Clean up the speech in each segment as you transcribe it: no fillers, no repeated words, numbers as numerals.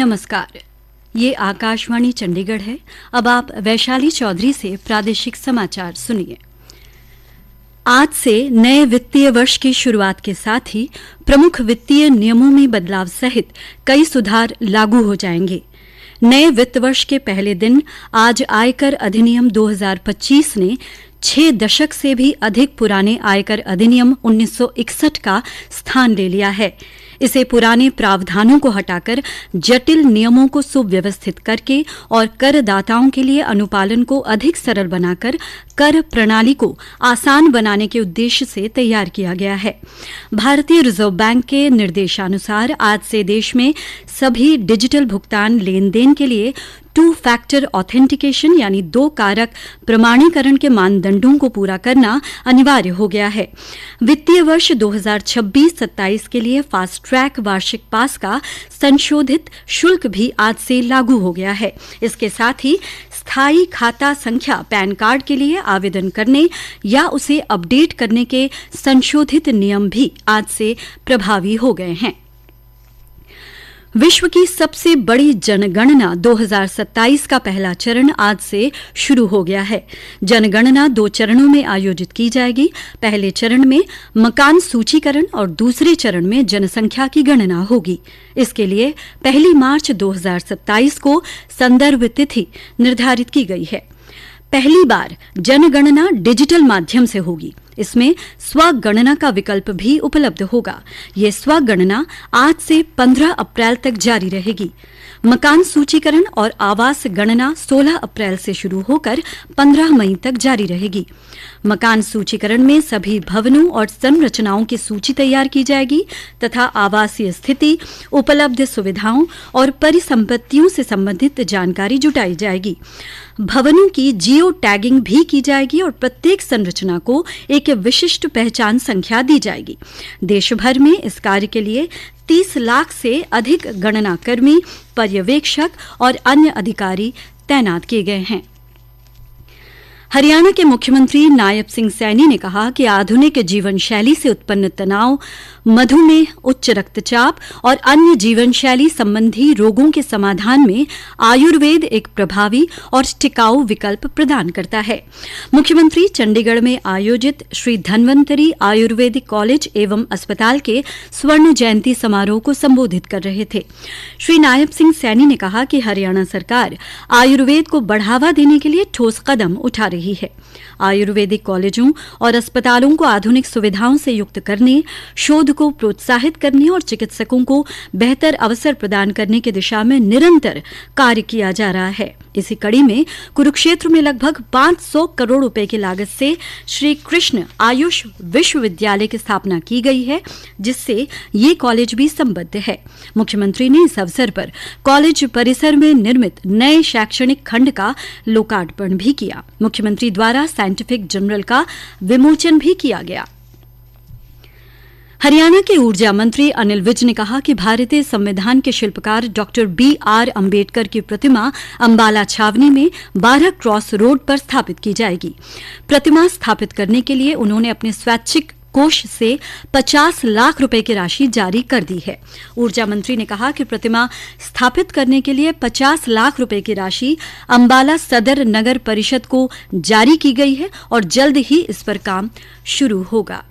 नमस्कार, ये आकाशवाणी चंडीगढ़ है। अब आप वैशाली चौधरी से प्रादेशिक समाचार सुनिए। आज से नए वित्तीय वर्ष की शुरुआत के साथ ही प्रमुख वित्तीय नियमों में बदलाव सहित कई सुधार लागू हो जाएंगे। नए वित्त वर्ष के पहले दिन आज आयकर अधिनियम 2025 ने 6 दशक से भी अधिक पुराने आयकर अधिनियम 1961 का स्थान ले लिया है। इसे पुराने प्रावधानों को हटाकर जटिल नियमों को सुव्यवस्थित करके और करदाताओं के लिए अनुपालन को अधिक सरल बनाकर कर प्रणाली को आसान बनाने के उद्देश्य से तैयार किया गया है। भारतीय रिजर्व बैंक के निर्देशानुसार आज से देश में सभी डिजिटल भुगतान लेन देन के लिए 2 फैक्टर ऑथेंटिकेशन यानी 2 कारक प्रमाणीकरण के मानदंडों को पूरा करना अनिवार्य हो गया है। वित्तीय वर्ष 2026-27 के लिए फास्ट ट्रैक वार्षिक पास का संशोधित शुल्क भी आज से लागू हो गया है। इसके साथ ही स्थायी खाता संख्या पैन कार्ड के लिए आवेदन करने या उसे अपडेट करने के संशोधित नियम भी आज से प्रभावी हो गए हैं। विश्व की सबसे बड़ी जनगणना 2027 का पहला चरण आज से शुरू हो गया है। जनगणना 2 चरणों में आयोजित की जाएगी। पहले चरण में मकान सूचीकरण और दूसरे चरण में जनसंख्या की गणना होगी। इसके लिए 1 मार्च 2027 को संदर्भ तिथि निर्धारित की गई है। पहली बार जनगणना डिजिटल माध्यम से होगी। इसमें स्वगणना का विकल्प भी उपलब्ध होगा। ये स्वगणना आज से 15 अप्रैल तक जारी रहेगी। मकान सूचीकरण और आवास गणना 16 अप्रैल से शुरू होकर 15 मई तक जारी रहेगी। मकान सूचीकरण में सभी भवनों और संरचनाओं की सूची तैयार की जाएगी तथा आवासीय स्थिति, उपलब्ध सुविधाओं और परिसंपत्तियों से संबंधित जानकारी जुटाई जाएगी। भवनों की जियो टैगिंग भी की जाएगी और प्रत्येक संरचना को एक विशिष्ट पहचान संख्या दी जाएगी। देश भर में इस कार्य के लिए 30 लाख से अधिक गणना कर्मी, पर्यवेक्षक और अन्य अधिकारी तैनात किए गए हैं। हरियाणा के मुख्यमंत्री नायब सिंह सैनी ने कहा कि आधुनिक जीवन शैली से उत्पन्न तनाव, मधुमेह, उच्च रक्तचाप और अन्य जीवन शैली संबंधी रोगों के समाधान में आयुर्वेद एक प्रभावी और टिकाऊ विकल्प प्रदान करता है। मुख्यमंत्री चंडीगढ़ में आयोजित श्री धन्वंतरी आयुर्वेदिक कॉलेज एवं अस्पताल के स्वर्ण जयंती समारोह को संबोधित कर रहे थे। श्री नायब सिंह सैनी ने कहा कि हरियाणा सरकार आयुर्वेद को बढ़ावा देने के लिए ठोस कदम उठा रही है। आयुर्वेदिक कॉलेजों और अस्पतालों को आधुनिक सुविधाओं से युक्त करने, शोध को प्रोत्साहित करने और चिकित्सकों को बेहतर अवसर प्रदान करने की दिशा में निरंतर कार्य किया जा रहा है। इसी कड़ी में कुरुक्षेत्र में लगभग 500 करोड़ रुपए की लागत से श्री कृष्ण आयुष विश्वविद्यालय की स्थापना की गई है, जिससे ये कॉलेज भी संबद्ध है। मुख्यमंत्री ने इस अवसर पर कॉलेज परिसर में निर्मित नए शैक्षणिक खंड का लोकार्पण भी किया। मुख्यमंत्री द्वारा साइंटिफिक जर्नल का विमोचन भी किया गया। हरियाणा के ऊर्जा मंत्री अनिल विज ने कहा कि भारतीय संविधान के शिल्पकार डॉक्टर BR अम्बेडकर की प्रतिमा अंबाला छावनी में 12 क्रॉस रोड पर स्थापित की जाएगी। प्रतिमा स्थापित करने के लिए उन्होंने अपने स्वैच्छिक कोष से 50 लाख रुपए की राशि जारी कर दी है। ऊर्जा मंत्री ने कहा कि प्रतिमा स्थापित करने के लिए 50 लाख रुपए की राशि अंबाला सदर नगर परिषद को जारी की गई है और जल्द ही इस पर काम शुरू होगा।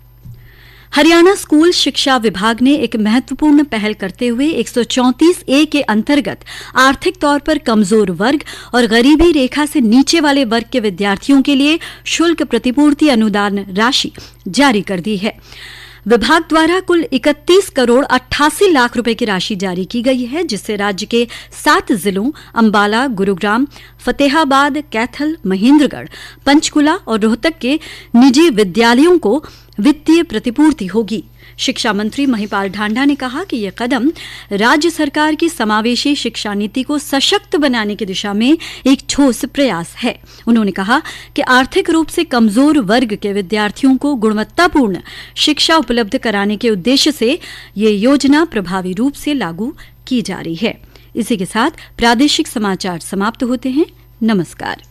हरियाणा स्कूल शिक्षा विभाग ने एक महत्वपूर्ण पहल करते हुए 134A के अंतर्गत आर्थिक तौर पर कमजोर वर्ग और गरीबी रेखा से नीचे वाले वर्ग के विद्यार्थियों के लिए शुल्क प्रतिपूर्ति अनुदान राशि जारी कर दी है। विभाग द्वारा कुल 31 करोड़ 88 लाख रुपए की राशि जारी की गई है, जिससे राज्य के 7 जिलों अंबाला, गुरुग्राम, फतेहाबाद, कैथल, महेंद्रगढ़, पंचकुला और रोहतक के निजी विद्यालयों को वित्तीय प्रतिपूर्ति होगी। शिक्षा मंत्री महिपाल ढांडा ने कहा कि यह कदम राज्य सरकार की समावेशी शिक्षा नीति को सशक्त बनाने की दिशा में एक ठोस प्रयास है। उन्होंने कहा कि आर्थिक रूप से कमजोर वर्ग के विद्यार्थियों को गुणवत्तापूर्ण शिक्षा उपलब्ध कराने के उद्देश्य से ये योजना प्रभावी रूप से लागू की जा रही है। इसी के साथ प्रादेशिक समाचार समाप्त होते हैं। नमस्कार।